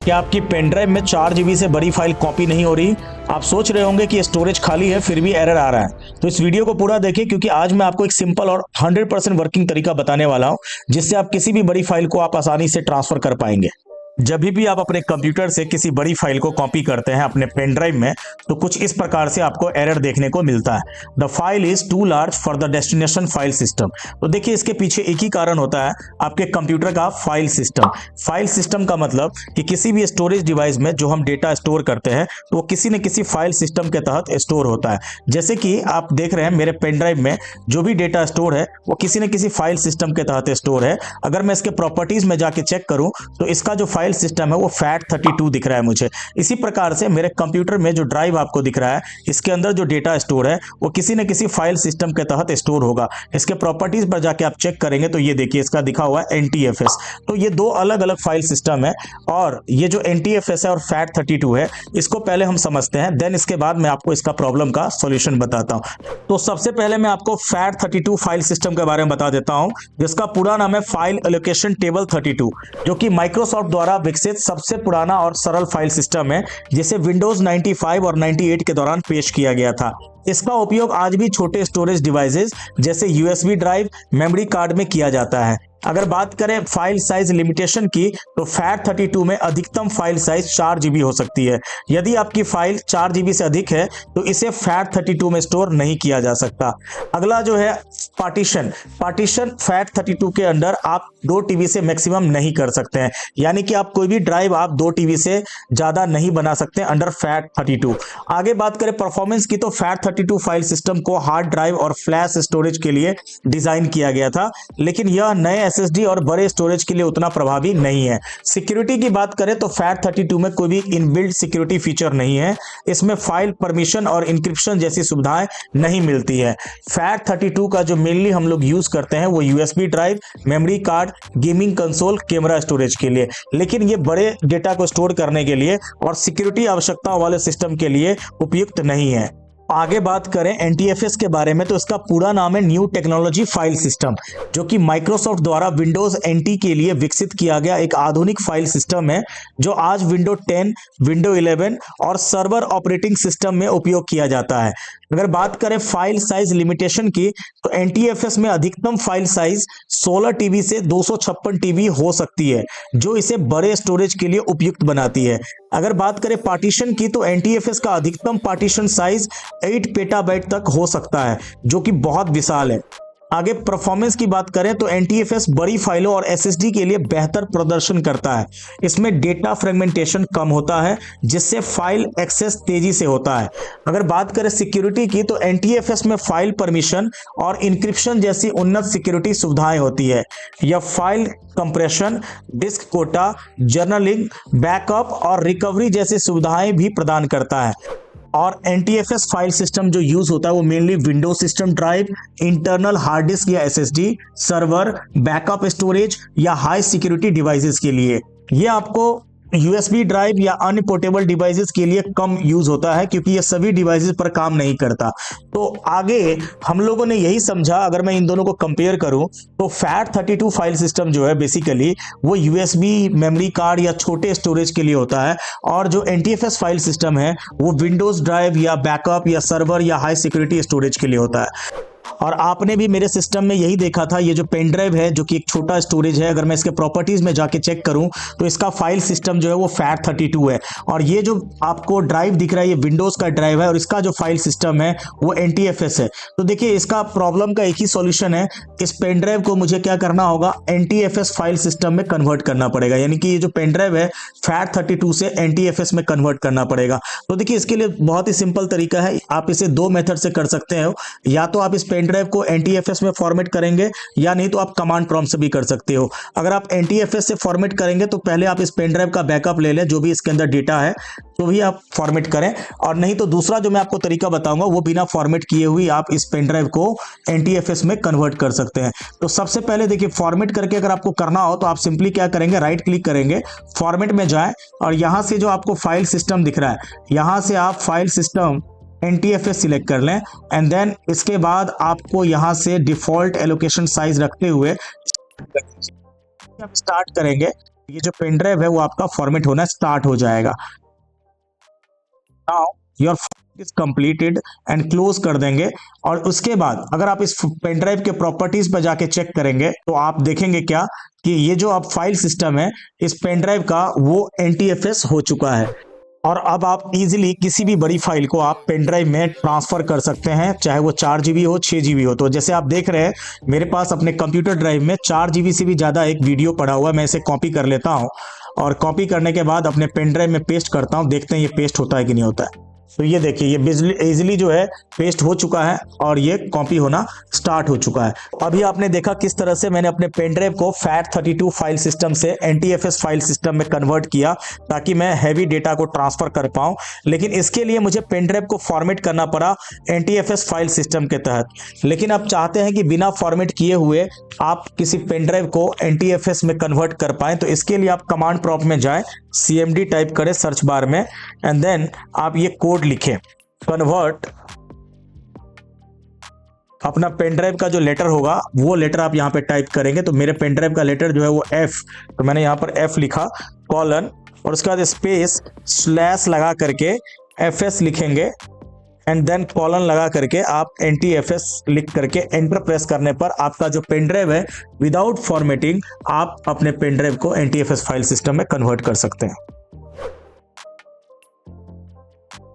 क्या आपकी pen drive में 4 GB से बड़ी फाइल कॉपी नहीं हो रही? आप सोच रहे होंगे कि स्टोरेज खाली है फिर भी एरर आ रहा है। तो इस वीडियो को पूरा देखें क्योंकि आज मैं आपको एक सिंपल और 100% वर्किंग तरीका बताने वाला हूं जिससे आप किसी भी बड़ी फाइल को आप आसानी से ट्रांसफर कर पाएंगे। जब भी आप अपने कंप्यूटर से किसी बड़ी फाइल को कॉपी करते हैं अपने पेन ड्राइव में तो कुछ इस प्रकार से आपको एरर देखने को मिलता है। The file is too large for the destination file system. तो देखिए इसके पीछे एक ही कारण होता है, आपके कंप्यूटर का फाइल सिस्टम। फाइल सिस्टम का मतलब कि किसी भी स्टोरेज डिवाइस में जो हम डेटा स्टोर करते हैं तो वो किसी न किसी फाइल सिस्टम के तहत स्टोर होता है। जैसे कि आप देख रहे हैं मेरे पेन ड्राइव में जो भी डेटा स्टोर है वो किसी न किसी फाइल सिस्टम के तहत स्टोर है। अगर मैं इसके प्रॉपर्टीज में जाके चेक करूं तो इसका जो फाइल सिस्टम है वो FAT32 दिख रहा है मुझे। इसी प्रकार से मेरे कंप्यूटर में जो ड्राइव आपको दिख रहा है इसके अंदर जो डेटा स्टोर है वो किसी न किसी फाइल सिस्टम के तहत स्टोर होगा। इसके प्रॉपर्टीज पर जाके आप चेक करेंगे तो ये देखिए इसका दिखा हुआ है NTFS। तो ये दो अलग अलग फाइल सिस्टम है और ये जो NTFS है और FAT32 है इसको पहले हम समझते हैं, देन इसके बाद मैं आपको इसका प्रॉब्लम का सॉल्यूशन बताता हूं। तो सबसे पहले मैं आपको FAT32 फाइल सिस्टम के बारे में बता देता हूं जिसका पूरा नाम है फाइल एलोकेशन टेबल 32, जो कि माइक्रोसॉफ्ट द्वारा विकसित सबसे पुराना और सरल फाइल सिस्टम है जिसे विंडोज 95 और 98 के दौरान पेश किया गया था। इसका उपयोग आज भी छोटे स्टोरेज डिवाइसेस जैसे USB ड्राइव, मेमोरी कार्ड में किया जाता है। अगर बात करें फाइल साइज लिमिटेशन की तो FAT32 में अधिकतम फाइल साइज 4 GB हो सकती है। यदि आपकी फाइल 4 GB से अधिक है तो इसे FAT32 में स्टोर नहीं किया जा सकता। अगला जो है पार्टीशन FAT32 के अंदर आप 2 TB से मैक्सिमम नहीं कर सकते हैं, यानी कि आप कोई भी ड्राइव आप 2 TB से ज्यादा नहीं बना सकते अंडर FAT32। आगे बात करें परफॉर्मेंस की तो FAT32 फाइल सिस्टम को हार्ड ड्राइव और फ्लैश स्टोरेज के लिए डिजाइन किया गया था, लेकिन यह नए SSD और बड़े स्टोरेज के लिए उतना प्रभावी नहीं है। सिक्योरिटी की बात करें तो FAT32 में कोई भी इनबिल्ट सिक्योरिटी फीचर नहीं है। इसमें फाइल परमिशन और इंक्रिप्शन जैसी सुविधाएं नहीं मिलती है। FAT32 का जो मेनली हम लोग यूज करते हैं वो USB drive, memory card, gaming console, camera storage के लिए, लेकिन ये बड़े डेटा को स्टोर करने के लिए और सिक्योरिटी आवश्यकताओं वाले सिस्टम के लिए उपयुक्त नहीं है। आगे बात करें NTFS के बारे में तो इसका पूरा नाम है न्यू टेक्नोलॉजी फाइल सिस्टम, जो कि माइक्रोसॉफ्ट द्वारा विंडोज NT के लिए विकसित किया गया एक आधुनिक फाइल सिस्टम है जो आज विंडो 10, विंडो 11 और सर्वर ऑपरेटिंग सिस्टम में उपयोग किया जाता है। अगर बात करें फाइल साइज लिमिटेशन की तो NTFS में अधिकतम फाइल साइज 16 TB से 256 TB हो सकती है, जो इसे बड़े स्टोरेज के लिए उपयुक्त बनाती है। अगर बात करें पार्टीशन की तो NTFS का अधिकतम पार्टीशन साइज 8 पेटाबाइट तक हो सकता है, जो कि बहुत विशाल है। आगे परफॉर्मेंस की बात करें तो NTFS बड़ी फाइलों और SSD के लिए बेहतर प्रदर्शन करता है। इसमें डेटा फ्रेगमेंटेशन कम होता है जिससे फाइल एक्सेस तेजी से होता है। अगर बात करें सिक्योरिटी की तो NTFS में फाइल परमिशन और इंक्रिप्शन जैसी उन्नत सिक्योरिटी सुविधाएं होती है। यह file compression, disk quota, journaling, backup और रिकवरी जैसी सुविधाएं भी प्रदान करता है। और NTFS फाइल सिस्टम जो यूज होता है वो mainly Windows system drive, internal hard disk या SSD, सर्वर, बैकअप स्टोरेज या हाई सिक्योरिटी डिवाइसेस के लिए। ये आपको USB ड्राइव या अन्य पोर्टेबल डिवाइसेस के लिए कम यूज होता है क्योंकि ये सभी डिवाइसेस पर काम नहीं करता। तो आगे हम लोगों ने यही समझा, अगर मैं इन दोनों को कंपेयर करूं तो FAT32 फाइल सिस्टम जो है बेसिकली वो USB, मेमोरी कार्ड या छोटे स्टोरेज के लिए होता है, और जो NTFS फाइल सिस्टम है वो विंडोज ड्राइव या बैकअप या सर्वर या हाई सिक्योरिटी स्टोरेज के लिए होता है। और आपने भी मेरे सिस्टम में यही देखा था, ये जो पेन ड्राइव है जो कि एक छोटा स्टोरेज है, अगर मैं इसके प्रॉपर्टीज में जाके चेक करूं तो इसका फाइल सिस्टम जो है वो FAT32 है, और ये जो आपको ड्राइव दिख रहा है ये विंडोज का ड्राइव है और इसका जो फाइल सिस्टम है वो NTFS है। तो देखिए इसका प्रॉब्लम का एक ही सॉल्यूशन है, इस पेन ड्राइव को मुझे क्या करना होगा, NTFS फाइल सिस्टम में कन्वर्ट करना पड़ेगा, यानी कि ये जो पेन ड्राइव है FAT32 से NTFS में कन्वर्ट करना पड़ेगा। तो देखिए इसके लिए बहुत ही सिंपल तरीका है, आप इसे दो मेथड से कर सकते हो। या तो आप इस पेन ड्राइव को NTFS में फॉर्मेट करेंगे या नहीं तो आप कमांड प्रॉम्प्ट से भी कर सकते हो। अगर आप NTFS से फॉर्मेट करेंगे तो पहले आप इस पेन ड्राइव का बैकअप ले लें, जो भी इसके अंदर डेटा है तो भी आप फॉर्मेट करें, और नहीं तो दूसरा जो मैं आपको तरीका बताऊंगा वो बिना फॉर्मेट किए हुए आप इस पेन ड्राइव को NTFS में कन्वर्ट कर सकते हैं। तो सबसे पहले देखिए फॉर्मेट करके अगर आपको करना हो तो आप सिंपली क्या करेंगे, राइट क्लिक करेंगे, फॉर्मेट में जाएं और यहां से जो आपको फाइल सिस्टम दिख रहा है यहां से आप फाइल सिस्टम NTFS सिलेक्ट कर लें, एंड देन इसके बाद आपको यहां से डिफॉल्ट एलोकेशन साइज रखते हुए हम स्टार्ट करेंगे। ये जो पेन ड्राइव है वो आपका फॉर्मेट होना स्टार्ट हो जाएगा। Now your is completed and close कर देंगे। और उसके बाद अगर आप इस पेन ड्राइव के प्रॉपर्टीज पर जाके चेक करेंगे तो आप देखेंगे क्या कि ये जो आप फाइल सिस्टम है इस पेन ड्राइव का वो NTFS हो चुका है। और अब आप इजीली किसी भी बड़ी फाइल को आप पेन ड्राइव में ट्रांसफर कर सकते हैं, चाहे वो 4 GB हो 6 GB हो। तो जैसे आप देख रहे हैं मेरे पास अपने कंप्यूटर ड्राइव में 4 GB से भी ज़्यादा एक वीडियो पड़ा हुआ है। मैं इसे कॉपी कर लेता हूं और कॉपी करने के बाद अपने पेन ड्राइव में पेस्ट करता हूं। देखते हैं ये पेस्ट होता है कि नहीं होता है। तो ये देखिए ये इजीली जो है पेस्ट हो चुका है और ये कॉपी होना स्टार्ट हो चुका है। अभी आपने देखा किस तरह से मैंने अपने पेन ड्राइव को FAT32 फाइल सिस्टम से NTFS फाइल सिस्टम में कन्वर्ट किया ताकि मैं हैवी डेटा को ट्रांसफर कर पाऊं। लेकिन इसके लिए मुझे पेन ड्राइव को फॉर्मेट करना पड़ा NTFS फाइल सिस्टम के तहत। लेकिन आप चाहते हैं कि बिना फॉर्मेट किए हुए आप किसी पेन ड्राइव को NTFS में कन्वर्ट कर पाएं, तो इसके लिए आप कमांड प्रॉम्प्ट में जाएं, CMD टाइप करें सर्च बार में एंड देन आप ये कोड लिखें कन्वर्ट। अपना पेन ड्राइव का जो लेटर होगा वो लेटर आप यहां पे टाइप करेंगे। तो मेरे पेन ड्राइव का लेटर जो है वो F, तो मैंने यहां पर F लिखा कॉलन और उसके बाद स्पेस स्लैश लगा करके FS लिखेंगे एंड देन कॉलन लगा करके आप NTFS लिख करके एंटर प्रेस करने पर आपका जो पेन ड्राइव है विदाउट फॉर्मेटिंग आप अपने पेन ड्राइव को NTFS फाइल सिस्टम में कन्वर्ट कर सकते हैं।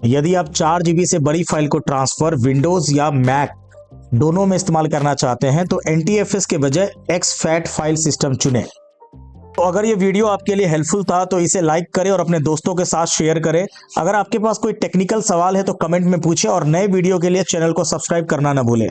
यदि आप 4 GB से बड़ी फाइल को ट्रांसफर विंडोज या मैक दोनों में इस्तेमाल करना चाहते हैं तो NTFS के बजाय exFAT फाइल सिस्टम चुनें। तो अगर ये वीडियो आपके लिए हेल्पफुल था तो इसे लाइक करें और अपने दोस्तों के साथ शेयर करें। अगर आपके पास कोई टेक्निकल सवाल है तो कमेंट में पूछें और नए वीडियो के लिए चैनल को सब्सक्राइब करना ना भूलें।